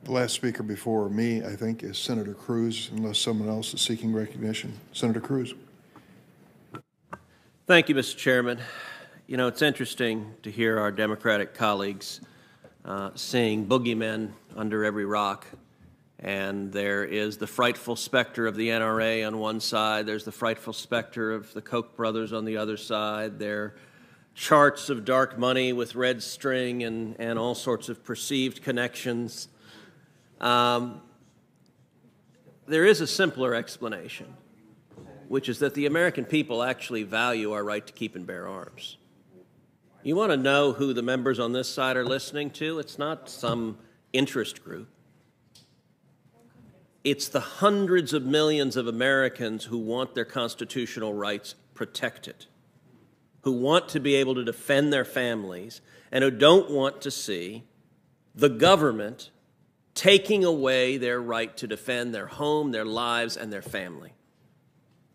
The last speaker before me, I think, is Senator Cruz, unless someone else is seeking recognition. Senator Cruz. Thank you, Mr. Chairman. You know, it's interesting to hear our Democratic colleagues seeing boogeymen under every rock. And there is the frightful specter of the NRA on one side. There's the frightful specter of the Koch brothers on the other side. There are charts of dark money with red string and all sorts of perceived connections. There is a simpler explanation, which is that the American people actually value our right to keep and bear arms. You want to know who the members on this side are listening to? It's not some interest group. It's the hundreds of millions of Americans who want their constitutional rights protected, who want to be able to defend their families, and who don't want to see the government taking away their right to defend their home, their lives, and their family.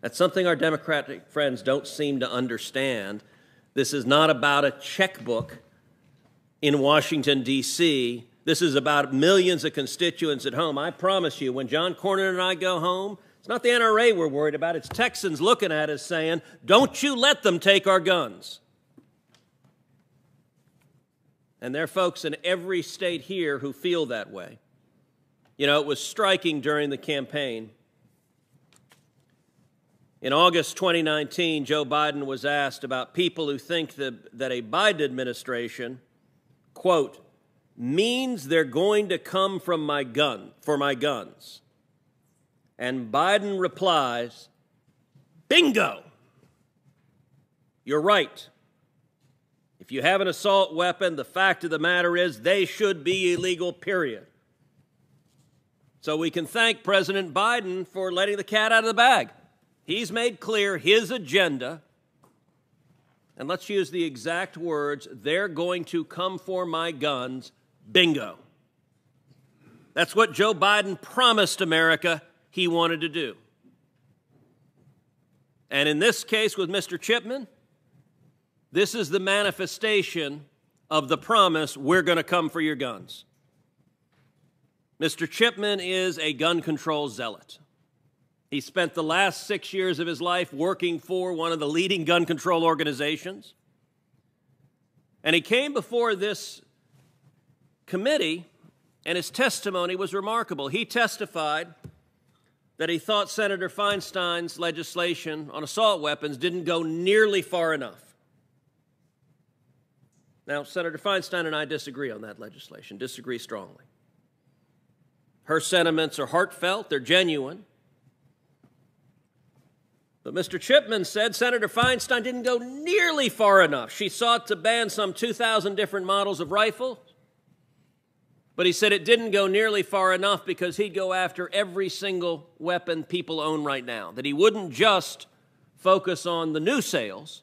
That's something our Democratic friends don't seem to understand. This is not about a checkbook in Washington, D.C., This is about millions of constituents at home. I promise you, when John Cornyn and I go home, it's not the NRA we're worried about. It's Texans looking at us saying, don't you let them take our guns. And there are folks in every state here who feel that way. You know, it was striking during the campaign. In August 2019, Joe Biden was asked about people who think that a Biden administration, quote, means they're going to come for my guns. And Biden replies, bingo! You're right. If you have an assault weapon, the fact of the matter is they should be illegal, period. So we can thank President Biden for letting the cat out of the bag. He's made clear his agenda, and let's use the exact words, they're going to come for my guns, bingo. That's what Joe Biden promised America he wanted to do. And in this case with Mr. Chipman, this is the manifestation of the promise, we're going to come for your guns. Mr. Chipman is a gun control zealot. He spent the last 6 years of his life working for one of the leading gun control organizations. And he came before this committee, and his testimony was remarkable. He testified that he thought Senator Feinstein's legislation on assault weapons didn't go nearly far enough. Now, Senator Feinstein and I disagree on that legislation, disagree strongly. Her sentiments are heartfelt, they're genuine. But Mr. Chipman said Senator Feinstein didn't go nearly far enough. She sought to ban some 2,000 different models of rifle, but he said it didn't go nearly far enough because he'd go after every single weapon people own right now, that he wouldn't just focus on the new sales.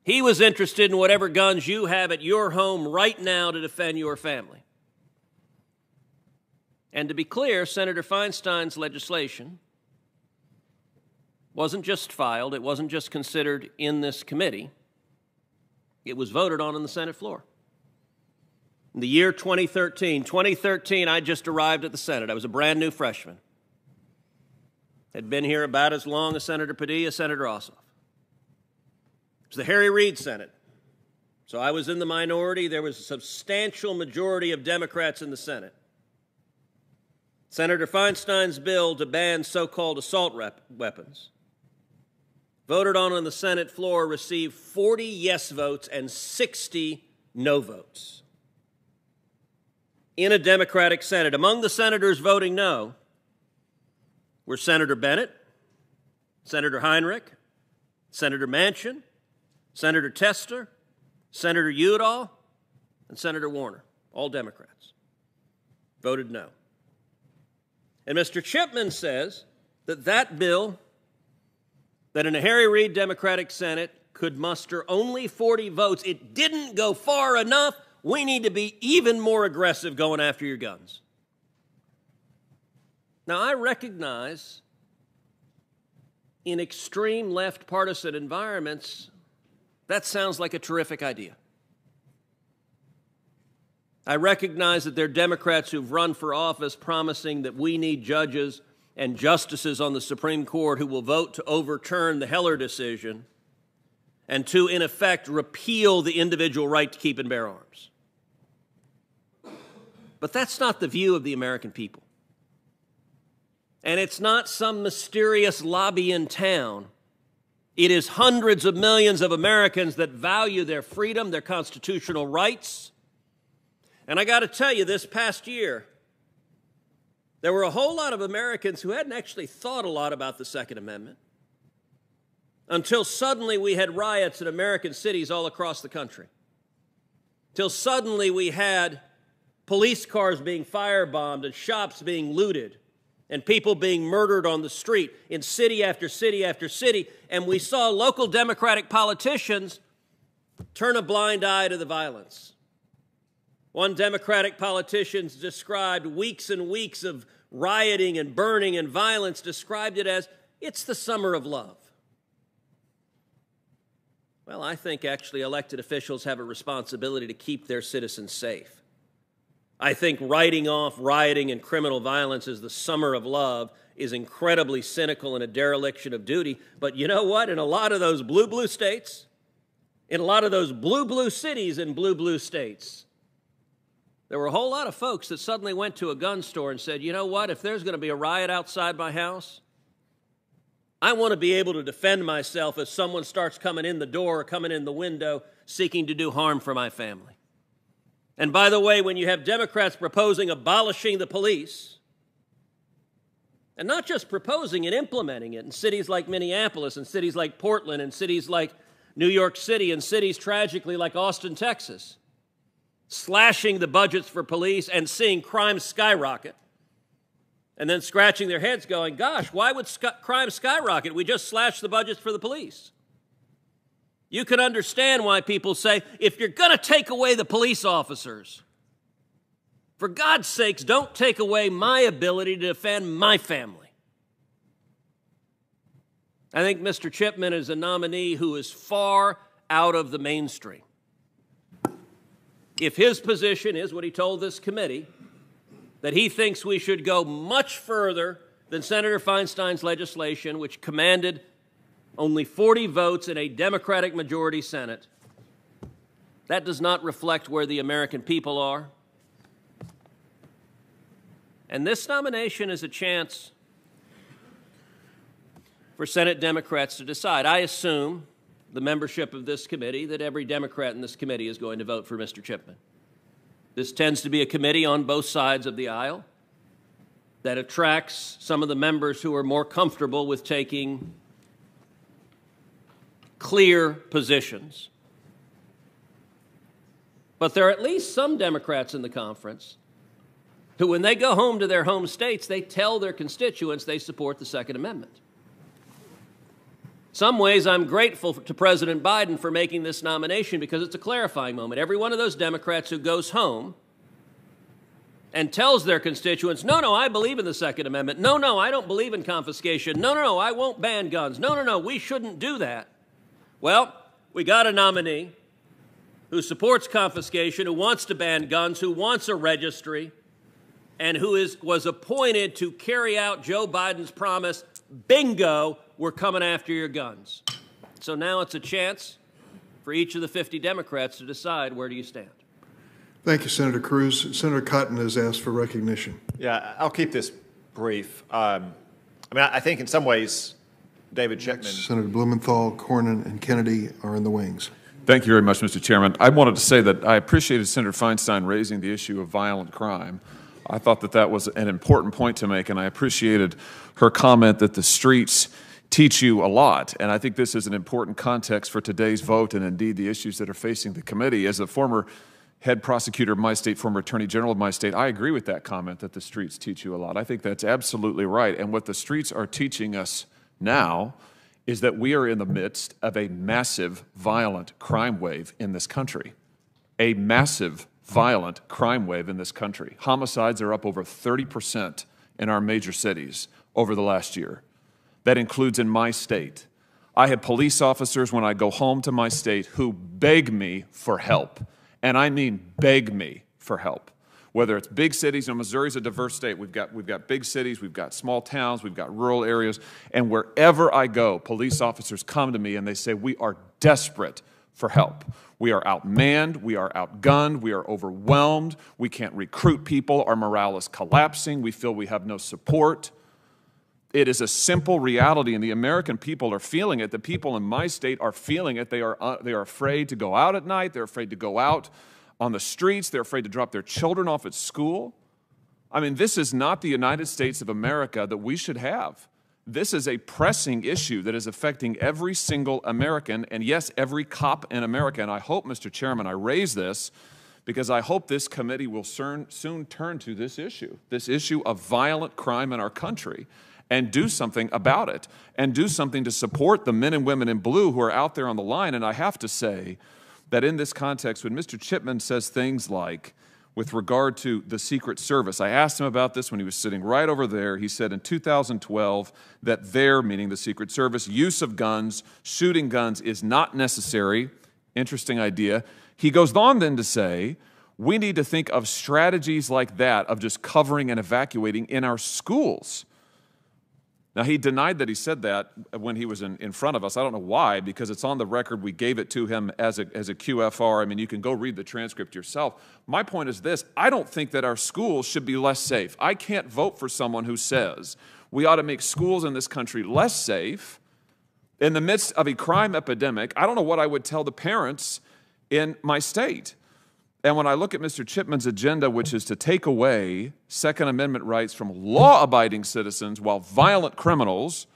He was interested in whatever guns you have at your home right now to defend your family. And to be clear, Senator Feinstein's legislation wasn't just filed, it wasn't just considered in this committee, it was voted on the Senate floor. In the year 2013, I just arrived at the Senate. I was a brand new freshman. Had been here about as long as Senator Padilla, Senator Ossoff. It was the Harry Reid Senate. So I was in the minority. There was a substantial majority of Democrats in the Senate. Senator Feinstein's bill to ban so-called assault weapons, voted on the Senate floor, received 40 yes votes and 60 no votes in a Democratic Senate. Among the senators voting no were Senator Bennett, Senator Heinrich, Senator Manchin, Senator Tester, Senator Udall, and Senator Warner, all Democrats, voted no. And Mr. Chipman says that bill, that in a Harry Reid Democratic Senate could muster only 40 votes, it didn't go far enough. We need to be even more aggressive going after your guns. Now, I recognize in extreme left partisan environments, that sounds like a terrific idea. I recognize that there are Democrats who've run for office promising that we need judges and justices on the Supreme Court who will vote to overturn the Heller decision and to, in effect, repeal the individual right to keep and bear arms. But that's not the view of the American people. And it's not some mysterious lobby in town. It is hundreds of millions of Americans that value their freedom, their constitutional rights. And I got to tell you, this past year, there were a whole lot of Americans who hadn't actually thought a lot about the Second Amendment until suddenly we had riots in American cities all across the country. Till suddenly we had police cars being firebombed and shops being looted and people being murdered on the street in city after city after city. And we saw local Democratic politicians turn a blind eye to the violence. One Democratic politician described weeks and weeks of rioting and burning and violence, described it as, it's the summer of love. Well, I think actually elected officials have a responsibility to keep their citizens safe. I think writing off rioting and criminal violence as the summer of love is incredibly cynical and a dereliction of duty. But you know what? In a lot of those blue states, in a lot of those blue cities in blue states, there were a whole lot of folks that suddenly went to a gun store and said, you know what? If there's going to be a riot outside my house, I want to be able to defend myself if someone starts coming in the door or coming in the window seeking to do harm for my family. And by the way, when you have Democrats proposing abolishing the police, and not just proposing and implementing it in cities like Minneapolis and cities like Portland and cities like New York City and cities tragically like Austin, Texas, slashing the budgets for police and seeing crime skyrocket, and then scratching their heads going, gosh, why would crime skyrocket? We just slashed the budgets for the police. You can understand why people say, if you're going to take away the police officers, for God's sakes, don't take away my ability to defend my family. I think Mr. Chipman is a nominee who is far out of the mainstream. If his position is what he told this committee, that he thinks we should go much further than Senator Feinstein's legislation, which commanded only 40 votes in a Democratic majority Senate, that does not reflect where the American people are. And this nomination is a chance for Senate Democrats to decide. I assume, the membership of this committee, that every Democrat in this committee is going to vote for Mr. Chipman. This tends to be a committee on both sides of the aisle that attracts some of the members who are more comfortable with taking clear positions. But there are at least some Democrats in the conference who, when they go home to their home states, they tell their constituents they support the Second Amendment. Some ways I'm grateful to President Biden for making this nomination because it's a clarifying moment. Every one of those Democrats who goes home and tells their constituents, no, I believe in the Second Amendment. No, I don't believe in confiscation. No, I won't ban guns. No, we shouldn't do that. Well, we got a nominee who supports confiscation, who wants to ban guns, who wants a registry, and who was appointed to carry out Joe Biden's promise, bingo, we're coming after your guns. So now it's a chance for each of the 50 Democrats to decide, where do you stand? Thank you, Senator Cruz. Senator Cotton has asked for recognition. Yeah, I'll keep this brief. I think in some ways, David Chipman. Senator Blumenthal, Cornyn, and Kennedy are in the wings. Thank you very much, Mr. Chairman. I wanted to say that I appreciated Senator Feinstein raising the issue of violent crime. I thought that that was an important point to make, and I appreciated her comment that the streets teach you a lot. And I think this is an important context for today's vote and indeed the issues that are facing the committee. As a former head prosecutor of my state, former attorney general of my state, I agree with that comment that the streets teach you a lot. I think that's absolutely right. And what the streets are teaching us now is that we are in the midst of a massive violent crime wave in this country. A massive violent crime wave in this country. Homicides are up over 30% in our major cities over the last year. That includes in my state. I have police officers when I go home to my state who beg me for help. And I mean beg me for help. Whether it's big cities, Missouri's a diverse state. We've got big cities, we've got small towns, we've got rural areas, and wherever I go, police officers come to me and they say, we are desperate for help. We are outmanned, we are outgunned, we are overwhelmed, we can't recruit people, our morale is collapsing, we feel we have no support. It is a simple reality, and the American people are feeling it. The people in my state are feeling it. They are afraid to go out at night. They're afraid to go out on the streets. They're afraid to drop their children off at school. I mean, this is not the United States of America that we should have. This is a pressing issue that is affecting every single American, and yes, every cop in America. And I hope, Mr. Chairman, I raise this because I hope this committee will soon turn to this issue of violent crime in our country, and do something about it, and do something to support the men and women in blue who are out there on the line. And I have to say that in this context, when Mr. Chipman says things like, with regard to the Secret Service, I asked him about this when he was sitting right over there. He said in 2012 that their, meaning the Secret Service, use of guns, shooting guns is not necessary. Interesting idea. He goes on then to say, we need to think of strategies like that, of just covering and evacuating in our schools. Now, he denied that he said that when he was in front of us. I don't know why, because it's on the record. We gave it to him as a QFR. I mean, you can go read the transcript yourself. My point is this. I don't think that our schools should be less safe. I can't vote for someone who says we ought to make schools in this country less safe in the midst of a crime epidemic. I don't know what I would tell the parents in my state. And when I look at Mr. Chipman's agenda, which is to take away Second Amendment rights from law-abiding citizens while violent criminals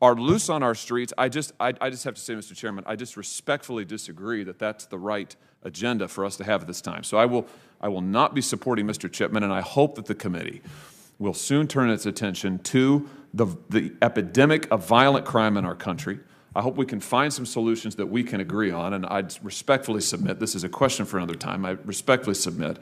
are loose on our streets, I just have to say, Mr. Chairman, I just respectfully disagree that that's the right agenda for us to have at this time. So I will not be supporting Mr. Chipman, and I hope that the committee will soon turn its attention to the epidemic of violent crime in our country. I hope we can find some solutions that we can agree on, and I respectfully submit, this is a question for another time, I respectfully submit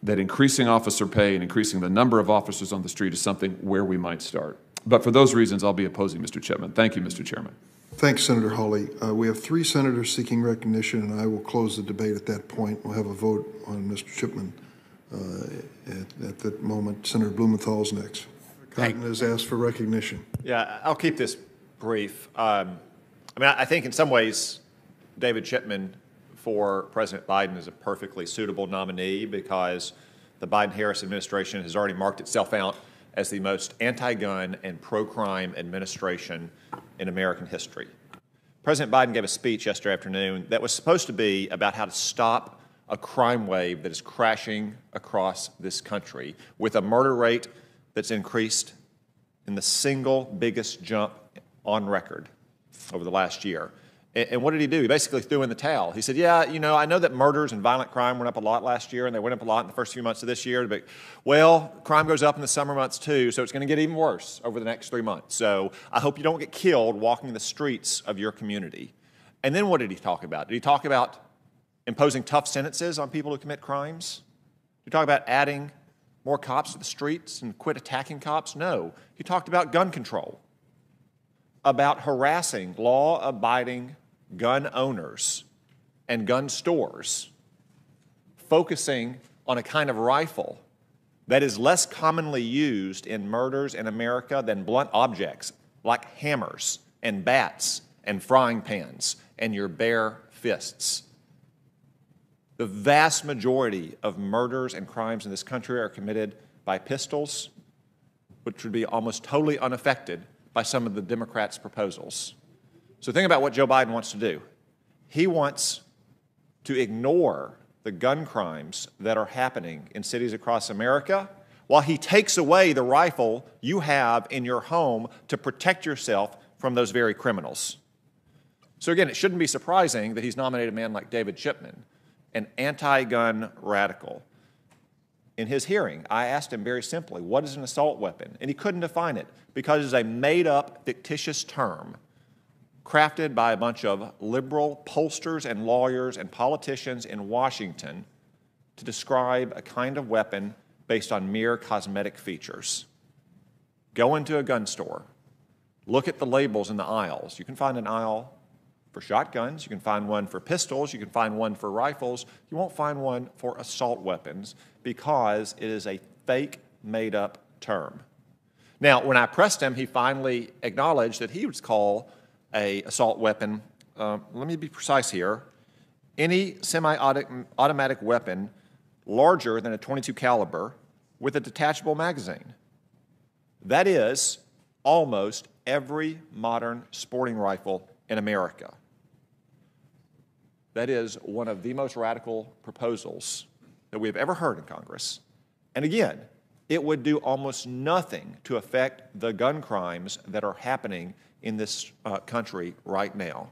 that increasing officer pay and increasing the number of officers on the street is something where we might start. But for those reasons, I'll be opposing Mr. Chipman. Thank you, Mr. Chairman. Thanks, Senator Hawley. We have 3 senators seeking recognition, and I will close the debate at that point. We'll have a vote on Mr. Chipman at that moment. Senator Blumenthal is next. Cotton has asked for recognition. Yeah, I'll keep this brief. I think in some ways, David Chipman for President Biden is a perfectly suitable nominee because the Biden-Harris administration has already marked itself out as the most anti-gun and pro-crime administration in American history. President Biden gave a speech yesterday afternoon that was supposed to be about how to stop a crime wave that is crashing across this country with a murder rate that's increased in the single biggest jump on record over the last year. And what did he do? He basically threw in the towel. He said, yeah, I know that murders and violent crime went up a lot last year, and they went up a lot in the first few months of this year, but, well, crime goes up in the summer months too, so it's going to get even worse over the next 3 months. So I hope you don't get killed walking the streets of your community. And then what did he talk about? Did he talk about imposing tough sentences on people who commit crimes? Did he talk about adding more cops to the streets and quit attacking cops? No. He talked about gun control, about harassing law-abiding gun owners and gun stores, focusing on a kind of rifle that is less commonly used in murders in America than blunt objects like hammers and bats and frying pans and your bare fists. The vast majority of murders and crimes in this country are committed by pistols, which would be almost totally unaffected by some of the Democrats' proposals. So think about what Joe Biden wants to do. He wants to ignore the gun crimes that are happening in cities across America while he takes away the rifle you have in your home to protect yourself from those very criminals. So again, it shouldn't be surprising that he's nominated a man like David Chipman, an anti-gun radical. In his hearing, I asked him very simply, what is an assault weapon? And he couldn't define it because it's a made-up, fictitious term crafted by a bunch of liberal pollsters and lawyers and politicians in Washington to describe a kind of weapon based on mere cosmetic features. Go into a gun store, look at the labels in the aisles. You can find an aisle for shotguns, you can find one for pistols, you can find one for rifles. You won't find one for assault weapons because it is a fake, made-up term. Now, when I pressed him, he finally acknowledged that he would call an assault weapon, let me be precise here, any semi-automatic weapon larger than a .22 caliber with a detachable magazine. That is almost every modern sporting rifle in America. That is one of the most radical proposals that we have ever heard in Congress. And again, it would do almost nothing to affect the gun crimes that are happening in this country right now.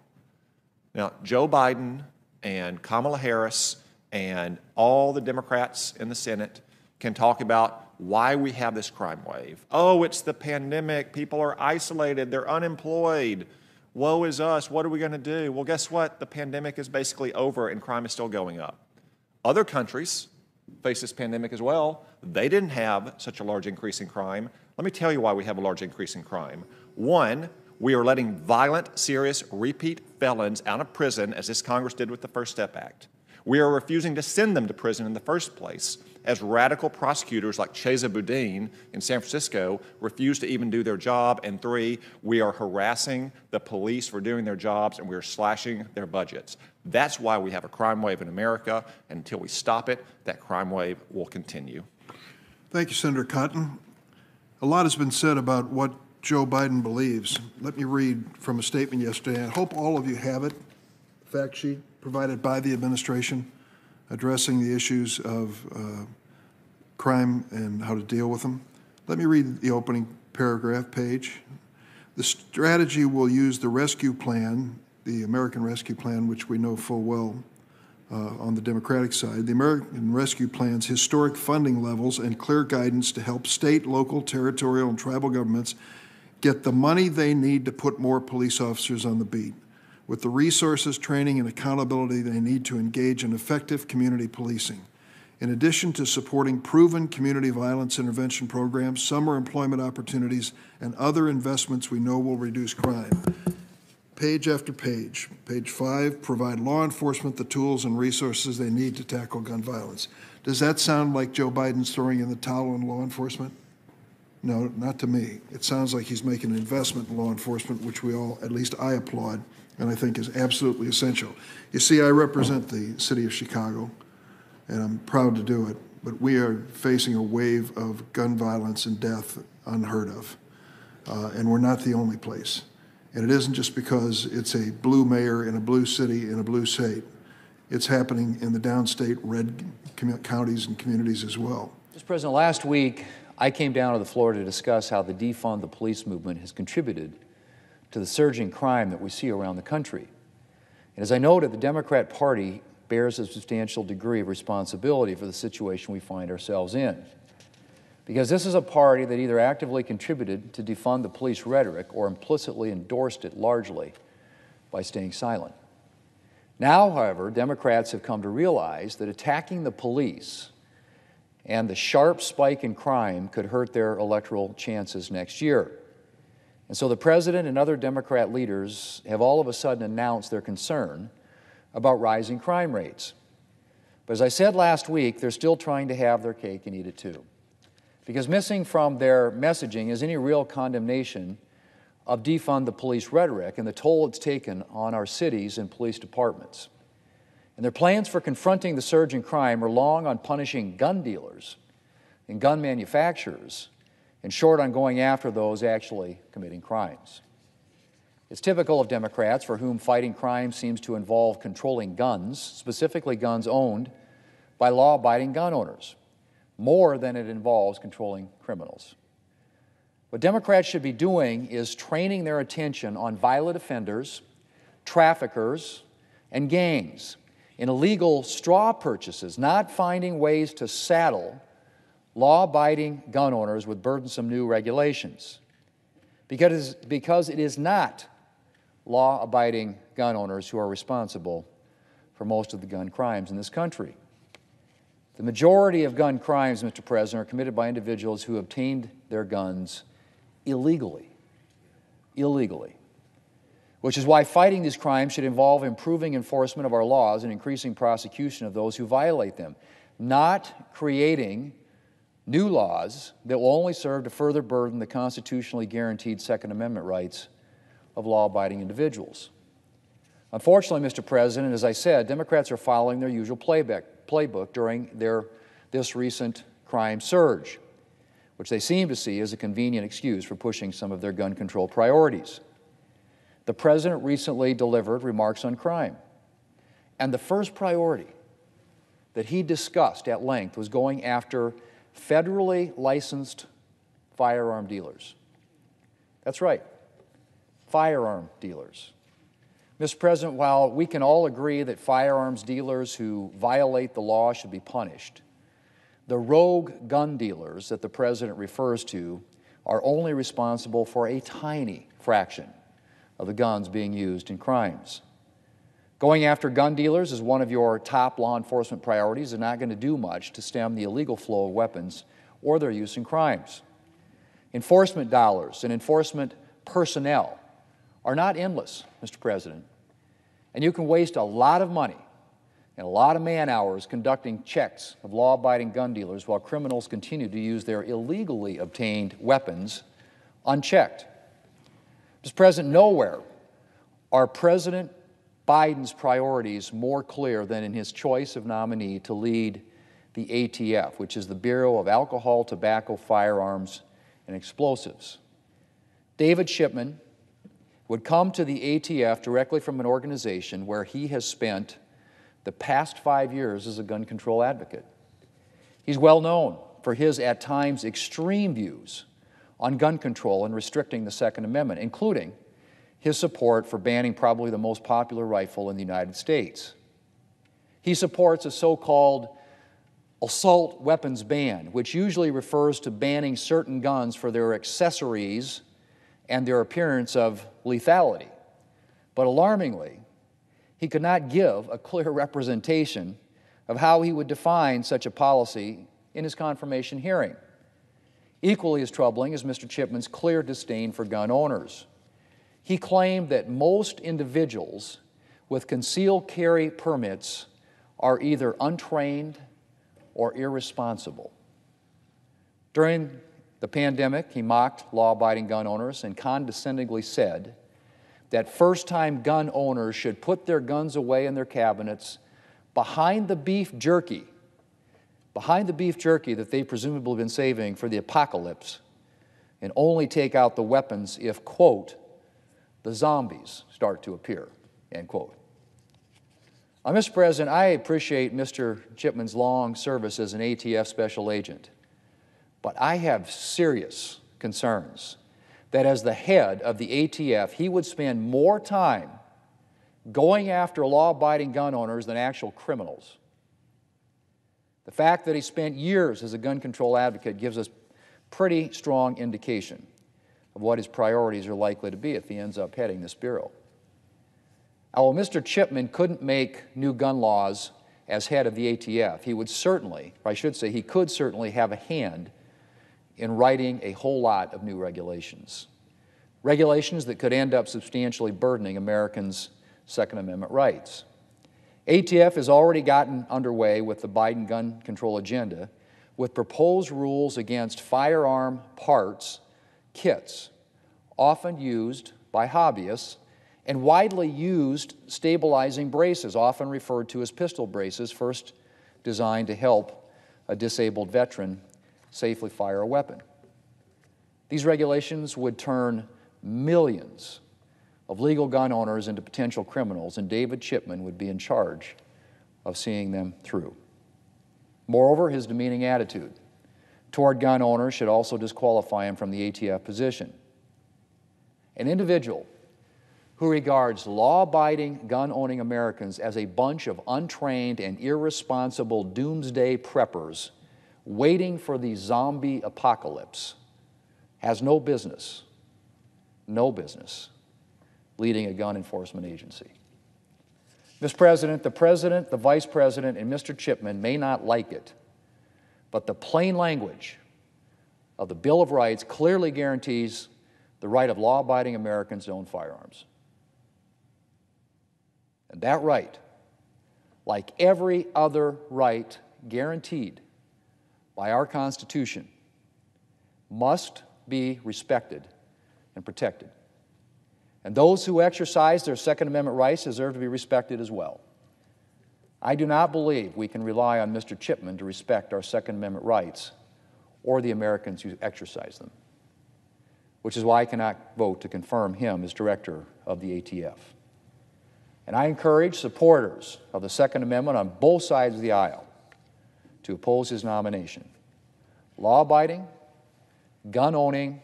Now, Joe Biden and Kamala Harris and all the Democrats in the Senate can talk about why we have this crime wave. Oh, it's the pandemic. People are isolated. They're unemployed. Woe is us. What are we going to do? Well, guess what? The pandemic is basically over and crime is still going up. Other countries face this pandemic as well. They didn't have such a large increase in crime. Let me tell you why we have a large increase in crime. One, we are letting violent, serious, repeat felons out of prison, as this Congress did with the First Step Act. We are refusing to send them to prison in the first place, as radical prosecutors like Chesa Boudin in San Francisco refuse to even do their job. And three, we are harassing the police for doing their jobs, and we are slashing their budgets. That's why we have a crime wave in America, and until we stop it, that crime wave will continue. Thank you, Senator Cotton. A lot has been said about what Joe Biden believes. Let me read from a statement yesterday. I hope all of you have it, fact sheet provided by the administration addressing the issues of crime and how to deal with them. Let me read the opening paragraph page. The strategy will use the rescue plan, the American Rescue Plan, which we know full well on the Democratic side, the American Rescue Plan's historic funding levels and clear guidance to help state, local, territorial, and tribal governments get the money they need to put more police officers on the beat, with the resources, training, and accountability they need to engage in effective community policing. In addition to supporting proven community violence intervention programs, summer employment opportunities, and other investments we know will reduce crime. Page after page. Page 5, provide law enforcement the tools and resources they need to tackle gun violence. Does that sound like Joe Biden's throwing in the towel on law enforcement? No, not to me. It sounds like he's making an investment in law enforcement, which we all, at least I applaud, and I think is absolutely essential. You see, I represent the city of Chicago, and I'm proud to do it, but we are facing a wave of gun violence and death unheard of, and we're not the only place. And it isn't just because it's a blue mayor in a blue city in a blue state. It's happening in the downstate red counties and communities as well. Mr. President, last week I came down to the floor to discuss how the defund the police movement has contributed to the surging crime that we see around the country. And as I noted, the Democrat Party bears a substantial degree of responsibility for the situation we find ourselves in. Because this is a party that either actively contributed to defund the police rhetoric or implicitly endorsed it largely by staying silent. Now, however, Democrats have come to realize that attacking the police and the sharp spike in crime could hurt their electoral chances next year. And so the president and other Democrat leaders have all of a sudden announced their concern about rising crime rates. But as I said last week, they're still trying to have their cake and eat it too. Because missing from their messaging is any real condemnation of defund the police rhetoric and the toll it's taken on our cities and police departments. And their plans for confronting the surge in crime are long on punishing gun dealers and gun manufacturers, and short on going after those actually committing crimes. It's typical of Democrats, for whom fighting crime seems to involve controlling guns, specifically guns owned by law-abiding gun owners, more than it involves controlling criminals. What Democrats should be doing is training their attention on violent offenders, traffickers, and gangs in illegal straw purchases, not finding ways to saddle law-abiding gun owners with burdensome new regulations. Because it is not law-abiding gun owners who are responsible for most of the gun crimes in this country. The majority of gun crimes, Mr. President, are committed by individuals who obtained their guns illegally. which is why fighting these crimes should involve improving enforcement of our laws and increasing prosecution of those who violate them, not creating new laws that will only serve to further burden the constitutionally guaranteed Second Amendment rights of law-abiding individuals. Unfortunately, Mr. President, as I said, Democrats are following their usual playbook during this recent crime surge, which they seem to see as a convenient excuse for pushing some of their gun control priorities. The President recently delivered remarks on crime, and the first priority that he discussed at length was going after federally licensed firearm dealers. That's right, firearm dealers. Mr. President, while we can all agree that firearms dealers who violate the law should be punished, the rogue gun dealers that the President refers to are only responsible for a tiny fraction of the guns being used in crimes. Going after gun dealers is one of your top law enforcement priorities and not going to do much to stem the illegal flow of weapons or their use in crimes. Enforcement dollars and enforcement personnel are not endless, Mr. President, and you can waste a lot of money and a lot of man-hours conducting checks of law-abiding gun dealers while criminals continue to use their illegally obtained weapons unchecked. Mr. President, nowhere are President Biden's priorities more clear than in his choice of nominee to lead the ATF, which is the Bureau of Alcohol, Tobacco, Firearms, and Explosives. David Chipman would come to the ATF directly from an organization where he has spent the past 5 years as a gun control advocate. He's well known for his, at times, extreme views on gun control and restricting the Second Amendment, including his support for banning probably the most popular rifle in the United States. He supports a so-called assault weapons ban, which usually refers to banning certain guns for their accessories and their appearance of lethality. But alarmingly, he could not give a clear representation of how he would define such a policy in his confirmation hearing. Equally as troubling is Mr. Chipman's clear disdain for gun owners. He claimed that most individuals with concealed carry permits are either untrained or irresponsible. During the pandemic, he mocked law-abiding gun owners and condescendingly said that first-time gun owners should put their guns away in their cabinets behind the beef jerky that they presumably have been saving for the apocalypse, and only take out the weapons if, quote, the zombies start to appear, end quote. Mr. President, I appreciate Mr. Chipman's long service as an ATF special agent, but I have serious concerns that as the head of the ATF, he would spend more time going after law-abiding gun owners than actual criminals. The fact that he spent years as a gun control advocate gives us pretty strong indication of what his priorities are likely to be if he ends up heading this bureau. Now, while Mr. Chipman couldn't make new gun laws as head of the ATF, he would certainly, or I should say he could certainly have a hand in writing a whole lot of new regulations. Regulations that could end up substantially burdening Americans' Second Amendment rights. ATF has already gotten underway with the Biden gun control agenda with proposed rules against firearm parts, kits, often used by hobbyists, and widely used stabilizing braces, often referred to as pistol braces, first designed to help a disabled veteran safely fire a weapon. These regulations would turn millions of legal gun owners into potential criminals, and David Chipman would be in charge of seeing them through. Moreover, his demeaning attitude toward gun owners should also disqualify him from the ATF position. An individual who regards law-abiding, gun-owning Americans as a bunch of untrained and irresponsible doomsday preppers waiting for the zombie apocalypse has no business leading a gun enforcement agency. Mr. President, the Vice President, and Mr. Chipman may not like it, but the plain language of the Bill of Rights clearly guarantees the right of law-abiding Americans to own firearms. And that right, like every other right guaranteed by our Constitution, must be respected and protected. And those who exercise their Second Amendment rights deserve to be respected as well. I do not believe we can rely on Mr. Chipman to respect our Second Amendment rights or the Americans who exercise them, which is why I cannot vote to confirm him as director of the ATF. And I encourage supporters of the Second Amendment on both sides of the aisle to oppose his nomination. Law-abiding, gun-owning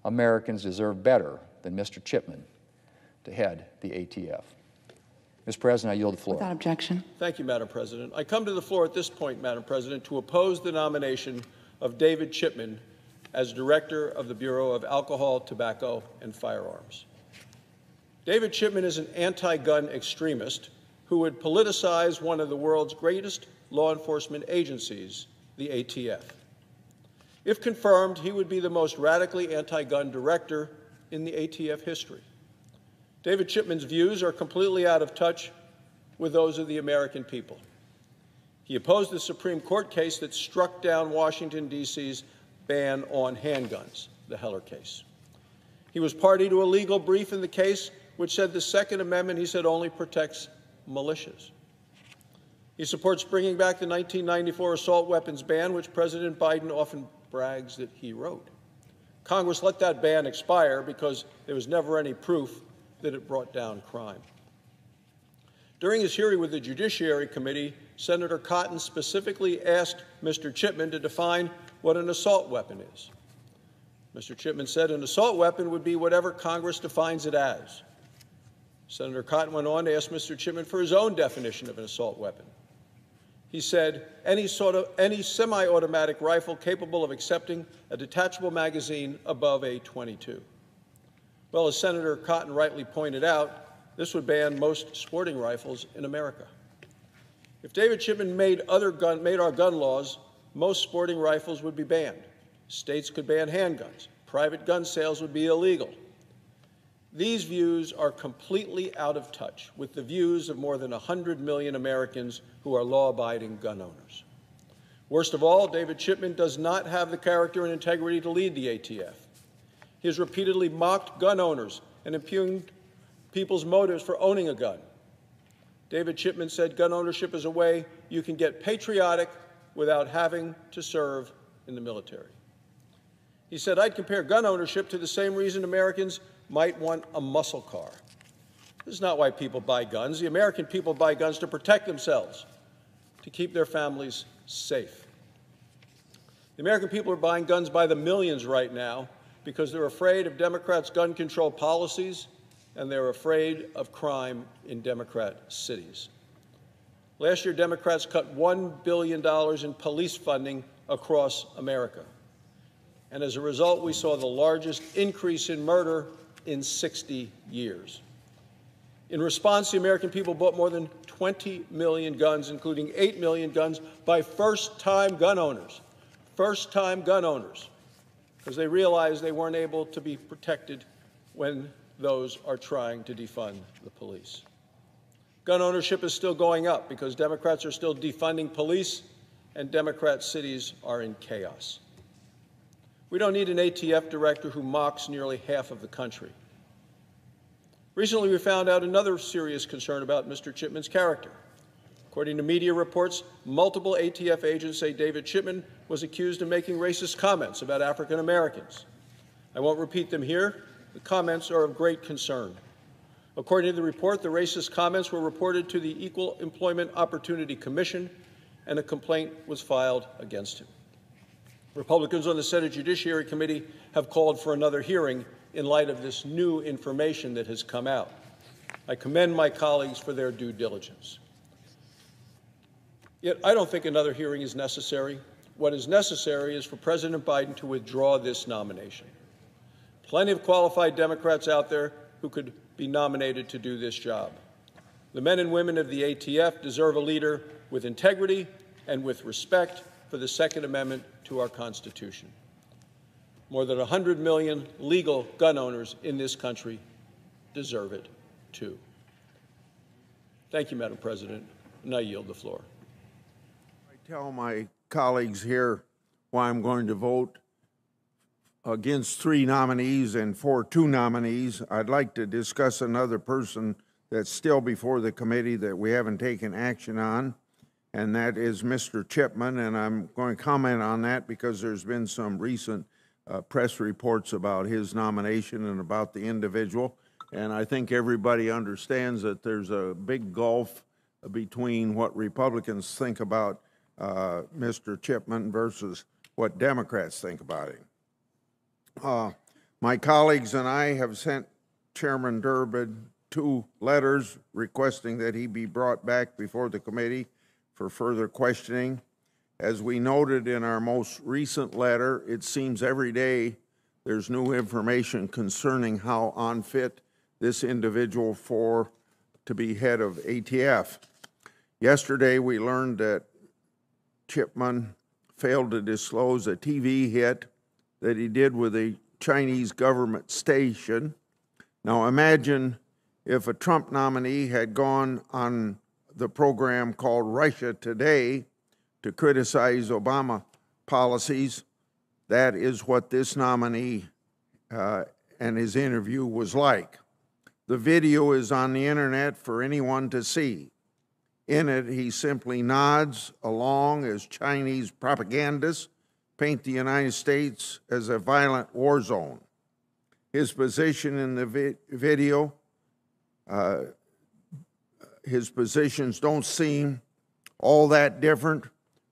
Americans deserve better than Mr. Chipman to head the ATF. Mr. President, I yield the floor. Without objection. Thank you, Madam President. I come to the floor at this point, Madam President, to oppose the nomination of David Chipman as Director of the Bureau of Alcohol, Tobacco, and Firearms. David Chipman is an anti-gun extremist who would politicize one of the world's greatest law enforcement agencies, the ATF. If confirmed, he would be the most radically anti-gun director in the ATF history. David Chipman's views are completely out of touch with those of the American people. He opposed the Supreme Court case that struck down Washington, D.C.'s ban on handguns, the Heller case. He was party to a legal brief in the case which said the Second Amendment, he said, only protects militias. He supports bringing back the 1994 assault weapons ban, which President Biden often brags that he wrote. Congress let that ban expire because there was never any proof that it brought down crime. During his hearing with the Judiciary Committee, Senator Cotton specifically asked Mr. Chipman to define what an assault weapon is. Mr. Chipman said an assault weapon would be whatever Congress defines it as. Senator Cotton went on to ask Mr. Chipman for his own definition of an assault weapon. He said, any semi-automatic rifle capable of accepting a detachable magazine above a .22. Well, as Senator Cotton rightly pointed out, this would ban most sporting rifles in America. If David Chipman made our gun laws, most sporting rifles would be banned. States could ban handguns. Private gun sales would be illegal. These views are completely out of touch with the views of more than 100 million Americans who are law-abiding gun owners. Worst of all, David Chipman does not have the character and integrity to lead the ATF. He has repeatedly mocked gun owners and impugned people's motives for owning a gun. David Chipman said gun ownership is a way you can get patriotic without having to serve in the military. He said, I'd compare gun ownership to the same reason Americans might want a muscle car. This is not why people buy guns. The American people buy guns to protect themselves, to keep their families safe. The American people are buying guns by the millions right now because they're afraid of Democrats' gun control policies and they're afraid of crime in Democrat cities. Last year, Democrats cut $1 billion in police funding across America. And as a result, we saw the largest increase in murder in 60 years. In response, the American people bought more than 20 million guns, including 8 million guns by first-time gun owners. First-time gun owners, because they realized they weren't able to be protected when those are trying to defund the police. Gun ownership is still going up because Democrats are still defunding police and Democrat cities are in chaos. We don't need an ATF director who mocks nearly half of the country. Recently, we found out another serious concern about Mr. Chipman's character. According to media reports, multiple ATF agents say David Chipman was accused of making racist comments about African Americans. I won't repeat them here. The comments are of great concern. According to the report, the racist comments were reported to the Equal Employment Opportunity Commission, and a complaint was filed against him. Republicans on the Senate Judiciary Committee have called for another hearing in light of this new information that has come out. I commend my colleagues for their due diligence. Yet I don't think another hearing is necessary. What is necessary is for President Biden to withdraw this nomination. Plenty of qualified Democrats out there who could be nominated to do this job. The men and women of the ATF deserve a leader with integrity and with respect for the Second Amendment to our Constitution. More than 100 million legal gun owners in this country deserve it, too. Thank you, Madam President, and I yield the floor. I tell my colleagues here why I'm going to vote against 3 nominees and for 2 nominees. I'd like to discuss another person that's still before the committee that we haven't taken action on, and that is Mr. Chipman, and I'm going to comment on that because there's been some recent press reports about his nomination and about the individual, and I think everybody understands that there's a big gulf between what Republicans think about Mr. Chipman versus what Democrats think about him. My colleagues and I have sent Chairman Durbin 2 letters requesting that he be brought back before the committee for further questioning. As we noted in our most recent letter, it seems every day there's new information concerning how unfit this individual to be head of ATF. Yesterday, we learned that Chipman failed to disclose a TV hit that he did with a Chinese government station. Now imagine if a Trump nominee had gone on the program called Russia Today to criticize Obama policies. That is what this nominee and his interview was like. The video is on the internet for anyone to see. In it, he simply nods along as Chinese propagandists paint the United States as a violent war zone. His position in the video, his positions don't seem all that different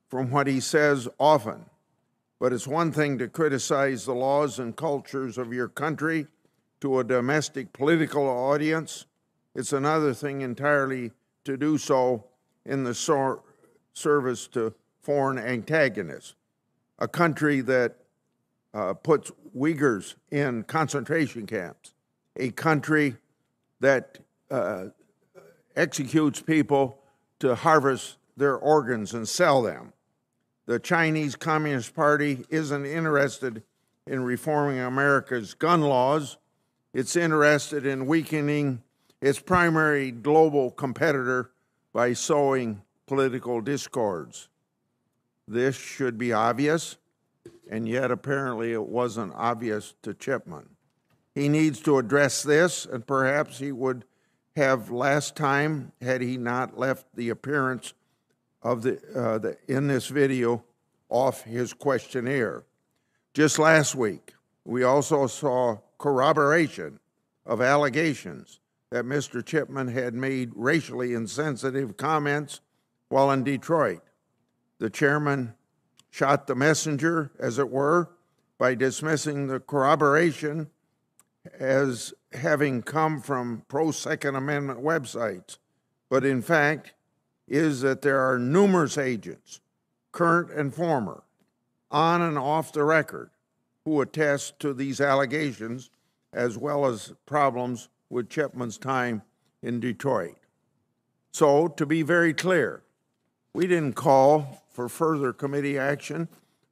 from what he says often. But it's one thing to criticize the laws and cultures of your country to a domestic political audience. It's another thing entirely to do so in the service to foreign antagonists. A country that puts Uyghurs in concentration camps, a country that executes people to harvest their organs and sell them. The Chinese Communist Party isn't interested in reforming America's gun laws. It's interested in weakening its primary global competitor by sowing political discords. This should be obvious, and yet apparently it wasn't obvious to Chipman. He needs to address this, and perhaps he would have last time had he not left the appearance of in this video off his questionnaire. Just last week, we also saw corroboration of allegations that Mr. Chipman had made racially insensitive comments while in Detroit. The chairman shot the messenger, as it were, by dismissing the corroboration as having come from pro-Second Amendment websites, but in fact is that there are numerous agents, current and former, on and off the record, who attest to these allegations as well as problems with Chipman's time in Detroit. So, to be very clear, we didn't call for further committee action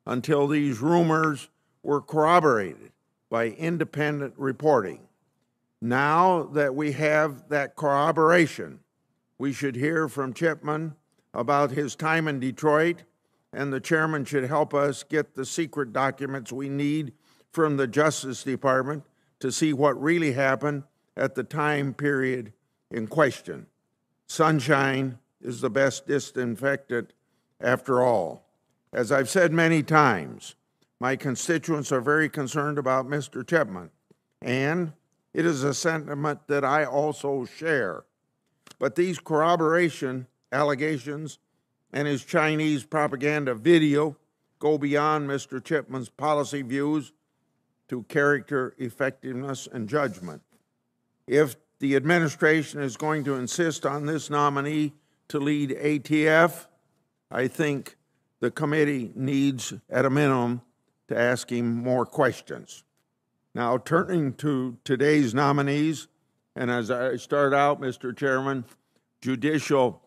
until these rumors were corroborated by independent reporting. Now that we have that corroboration, we should hear from Chipman about his time in Detroit, and the chairman should help us get the secret documents we need from the Justice Department to see what really happened at the time period in question. Sunshine is the best disinfectant after all. As I've said many times, my constituents are very concerned about Mr. Chipman, and it is a sentiment that I also share. But these corroboration allegations and his Chinese propaganda video go beyond Mr. Chipman's policy views to character, effectiveness, and judgment. If the administration is going to insist on this nominee to lead ATF, I think the committee needs, at a minimum, to ask him more questions. Now, turning to today's nominees, and as I start out, Mr. Chairman, judicial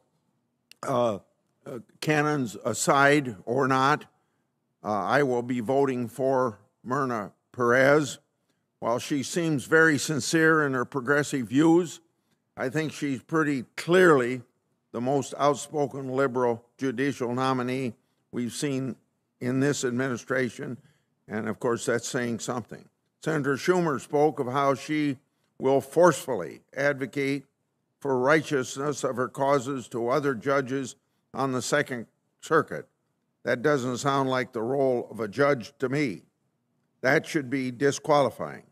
canons aside or not, I will be voting for Myrna Perez. While she seems very sincere in her progressive views, I think she's pretty clearly the most outspoken liberal judicial nominee we've seen in this administration, and of course that's saying something. Senator Schumer spoke of how she will forcefully advocate for righteousness of her causes to other judges on the Second Circuit. That doesn't sound like the role of a judge to me. That should be disqualifying.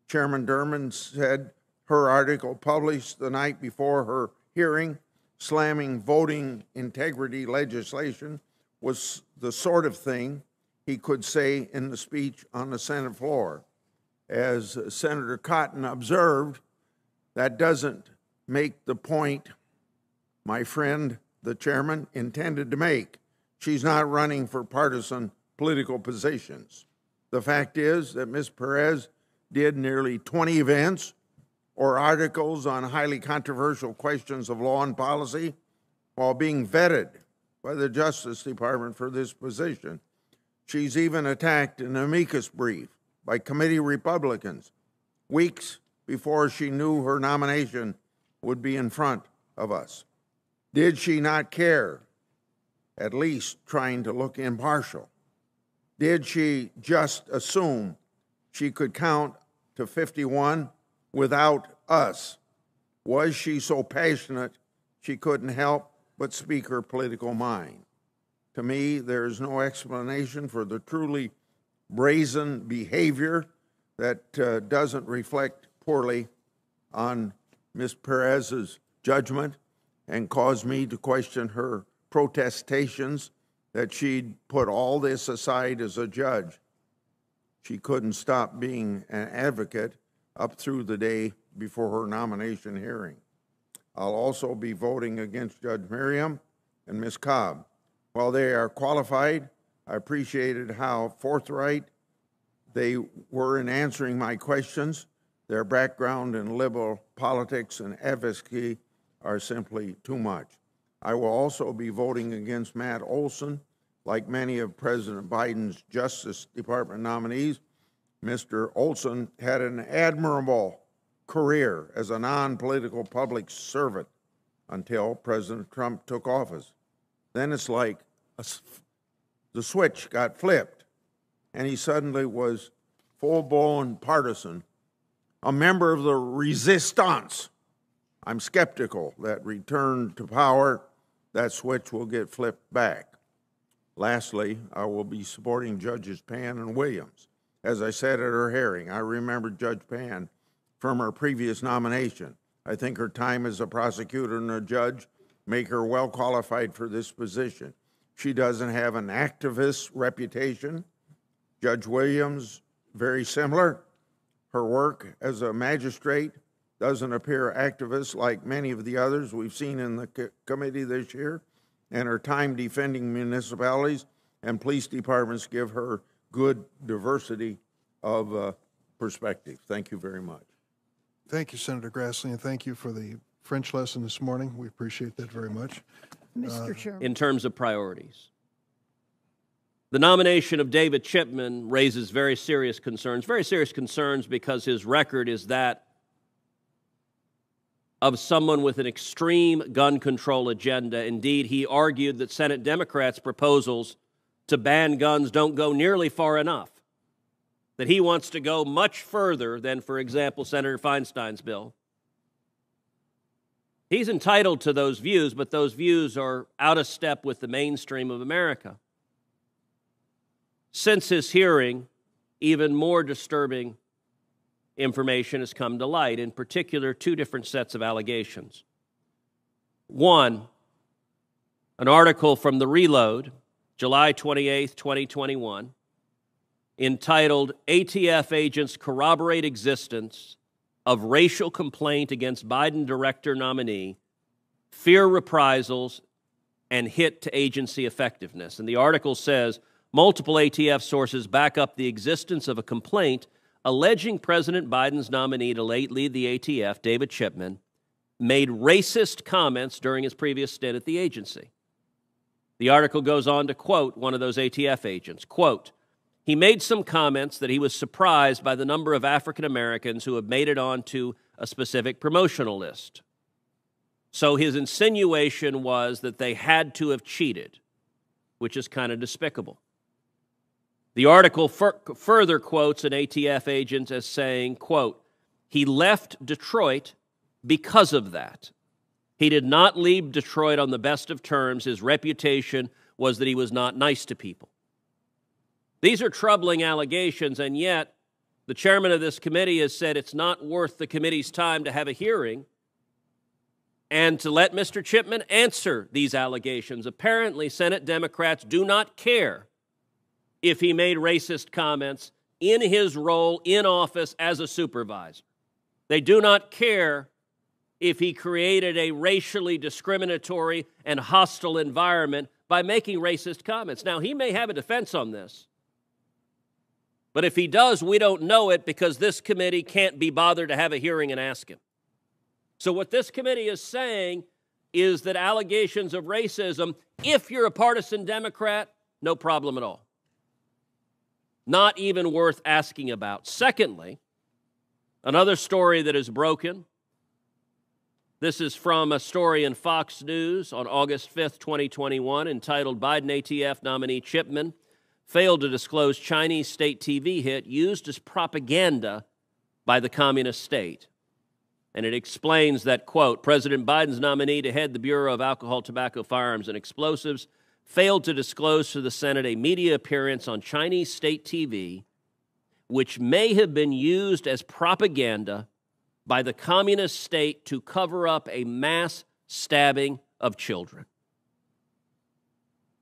Chairman Durman said her article published the night before her hearing, slamming voting integrity legislation, was the sort of thing he could say in the speech on the Senate floor. As Senator Cotton observed, that doesn't make the point my friend, the chairman, intended to make. She's not running for partisan political positions. The fact is that Ms. Perez did nearly 20 events or articles on highly controversial questions of law and policy while being vetted by the Justice Department for this position. She's even attacked an amicus brief by committee Republicans weeks before she knew her nomination would be in front of us. Did she not care? At least trying to look impartial. Did she just assume she could count to 51 without us? Was she so passionate she couldn't help but speak her political mind? To me, there is no explanation for the truly brazen behavior that doesn't reflect poorly on Ms. Perez's judgment and cause me to question her protestations that she'd put all this aside as a judge. She couldn't stop being an advocate up through the day before her nomination hearing. I'll also be voting against Judge Merriam and Ms. Cobb. While they are qualified, I appreciated how forthright they were in answering my questions. Their background in liberal politics and advocacy are simply too much. I will also be voting against Matt Olson. Like many of President Biden's Justice Department nominees, Mr. Olson had an admirable career as a non-political public servant until President Trump took office. Then it's like the switch got flipped, and he suddenly was full-blown partisan, a member of the resistance. I'm skeptical that return to power, that switch will get flipped back. Lastly, I will be supporting Judges Pan and Williams. As I said at her hearing, I remember Judge Pan from her previous nomination. I think her time as a prosecutor and a judge make her well qualified for this position. She doesn't have an activist reputation. Judge Williams, very similar. Her work as a magistrate doesn't appear activist like many of the others we've seen in the committee this year, and her time defending municipalities and police departments give her good diversity of perspective. Thank you very much. Thank you, Senator Grassley, and thank you for the French lesson this morning. We appreciate that very much. Mr. Chairman. In terms of priorities, the nomination of David Chipman raises very serious concerns because his record is that of someone with an extreme gun control agenda. Indeed, he argued that Senate Democrats' proposals to ban guns don't go nearly far enough, that he wants to go much further than, for example, Senator Feinstein's bill. He's entitled to those views, but those views are out of step with the mainstream of America. Since his hearing, even more disturbing information has come to light, in particular, two different sets of allegations. One, an article from The Reload, July 28, 2021, entitled, "ATF Agents Corroborate Existence of Racial Complaint Against Biden Director Nominee, Fear Reprisals, and Hit to Agency Effectiveness." And the article says, multiple ATF sources back up the existence of a complaint alleging President Biden's nominee to lead the ATF, David Chipman, made racist comments during his previous stint at the agency. The article goes on to quote one of those ATF agents, quote, "He made some comments that he was surprised by the number of African Americans who have made it onto a specific promotional list. So his insinuation was that they had to have cheated, which is kind of despicable. The article further quotes an ATF agent as saying, quote, "He left Detroit because of that. He did not leave Detroit on the best of terms. His reputation was that he was not nice to people." These are troubling allegations, and yet the chairman of this committee has said it's not worth the committee's time to have a hearing and to let Mr. Chipman answer these allegations. Apparently, Senate Democrats do not care if he made racist comments in his role in office as a supervisor. They do not care if he created a racially discriminatory and hostile environment by making racist comments. Now, he may have a defense on this, but if he does, we don't know it because this committee can't be bothered to have a hearing and ask him. So what this committee is saying is that allegations of racism, if you're a partisan Democrat, no problem at all. Not even worth asking about. Secondly, another story that is broken. This is from a story in Fox News on August 5th, 2021, entitled "Biden ATF Nominee Chipman Failed to Disclose Chinese State TV Hit Used as Propaganda by the Communist State." And it explains that, quote, "President Biden's nominee to head the Bureau of Alcohol, Tobacco, Firearms, and Explosives failed to disclose to the Senate a media appearance on Chinese state TV, which may have been used as propaganda by the communist state to cover up a mass stabbing of children."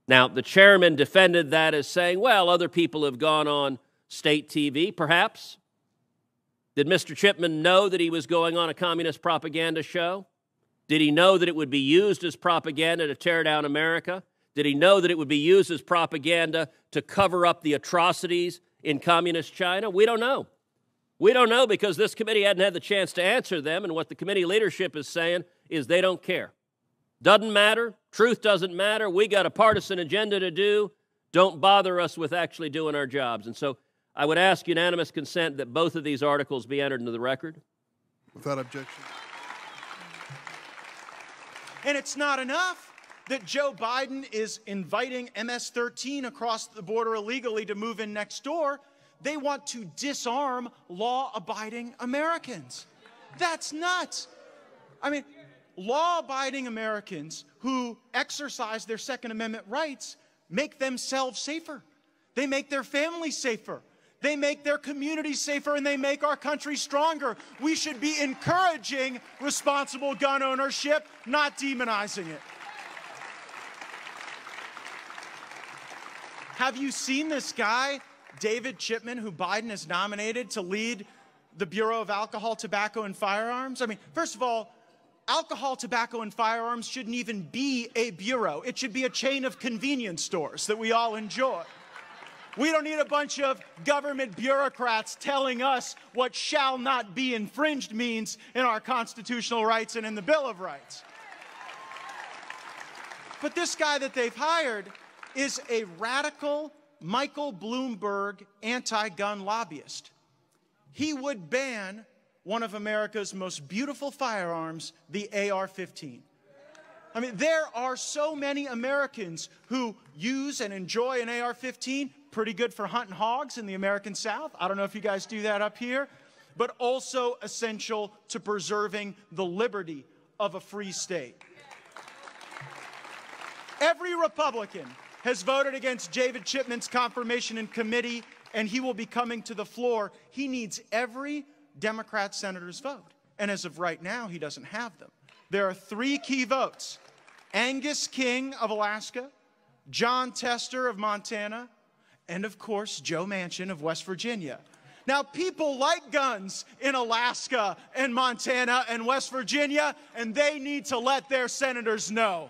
Now, the chairman defended that as saying, well, other people have gone on state TV, perhaps. Did Mr. Chipman know that he was going on a communist propaganda show? Did he know that it would be used as propaganda to tear down America? Did he know that it would be used as propaganda to cover up the atrocities in communist China? We don't know. We don't know because this committee hadn't had the chance to answer them, and what the committee leadership is saying is they don't care. Doesn't matter. Truth doesn't matter. We got a partisan agenda to do. Don't bother us with actually doing our jobs. And so I would ask unanimous consent that both of these articles be entered into the record. Without objection. And it's not enough that Joe Biden is inviting MS-13 across the border illegally to move in next door. They want to disarm law-abiding Americans. That's nuts. I mean, law-abiding Americans who exercise their Second Amendment rights make themselves safer. They make their families safer. They make their communities safer, and they make our country stronger. We should be encouraging responsible gun ownership, not demonizing it. Have you seen this guy, David Chipman, who Biden has nominated to lead the Bureau of Alcohol, Tobacco, and Firearms? I mean, first of all, alcohol, tobacco, and firearms shouldn't even be a bureau. It should be a chain of convenience stores that we all enjoy. We don't need a bunch of government bureaucrats telling us what shall not be infringed means in our constitutional rights and in the Bill of Rights. But this guy that they've hired is a radical Michael Bloomberg anti-gun lobbyist. He would ban one of America's most beautiful firearms, the AR-15. I mean, there are so many Americans who use and enjoy an AR-15, pretty good for hunting hogs in the American South. I don't know if you guys do that up here, but also essential to preserving the liberty of a free state. Every Republican has voted against David Chipman's confirmation in committee, and he will be coming to the floor. He needs every Democrat senator's vote. And as of right now, he doesn't have them. There are 3 key votes: Angus King of Alaska, John Tester of Montana, and of course, Joe Manchin of West Virginia. Now, people like guns in Alaska and Montana and West Virginia, and they need to let their senators know.